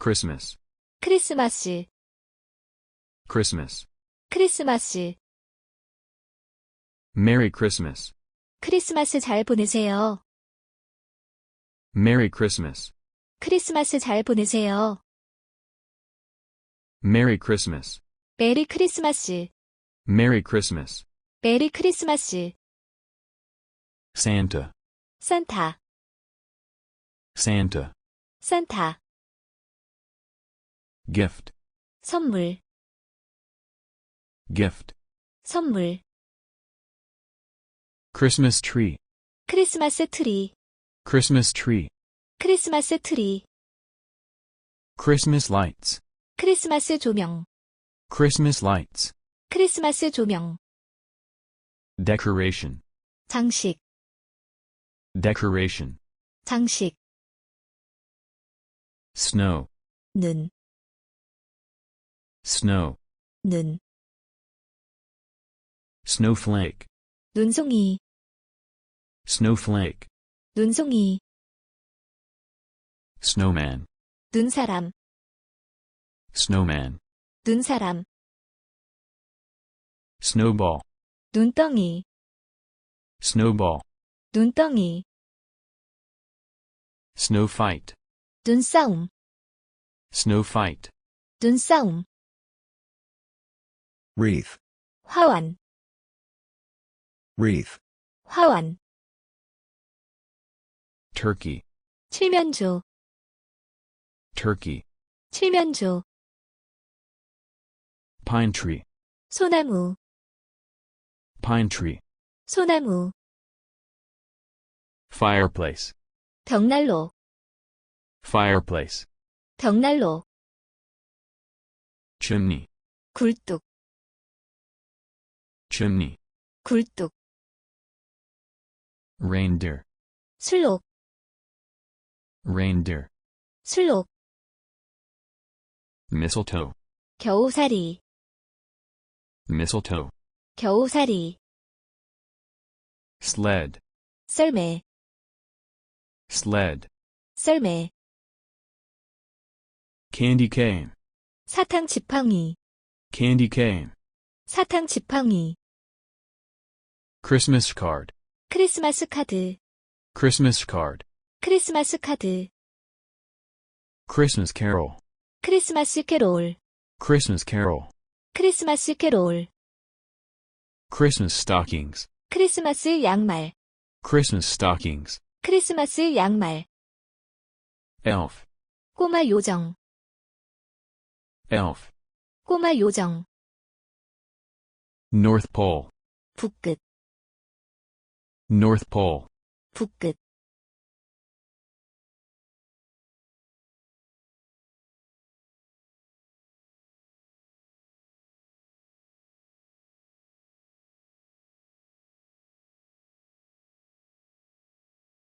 Christmas, 크리스마스, Christmas. 크리스마스. Merry Christmas, 크리스마스 잘 보내세요. Merry Christmas, 크리스마스 잘 보내세요. Merry Christmas, 메리 크리스마스, Merry Christmas. 메리 크리스마스. Santa, 산타, Santa. 산타. Gift, 선물, gift. 선물. Christmas tree, 크리스마스 트리, Christmas tree. 크리스마스 트리. Christmas lights, 크리스마스 조명, Christmas lights. 크리스마스 조명. Decoration, 장식, decoration. 장식. Snow, 눈, snow. 눈. Snowflake, 눈송이, snowflake. 눈송이. Snowman, 눈사람, snowman. 눈사람. Snowball, 눈덩이, snowball. 눈덩이. Snow fight, 눈싸움, snow fight. 눈싸움. wreath, 화환, wreath, 화환. Turkey, 칠면조, turkey. 칠면조. Pine tree, 소나무, pine tree. 소나무. Fireplace, 벽난로, fireplace. 벽난로. Chimney, 굴뚝, chimney. 굴뚝. Reindeer, 술록, reindeer. 술록. Mistletoe, 겨우살이, mistletoe. 겨우살이. Sled, 썰매, sled. 썰매. Candy cane, 사탕 지팡이, candy cane. 사탕 지팡이. Christmas card, 크리스마스 카드, Christmas card. 크리스마스 카드. Christmas carol, 크리스마스 캐롤, Christmas carol. 크리스마스 캐롤. Christmas stockings, 크리스마스 양말, Christmas stockings. 크리스마스 양말. Elf, 꼬마 요정, elf. 꼬마 요정. North Pole, 북끝, North Pole. 북끝.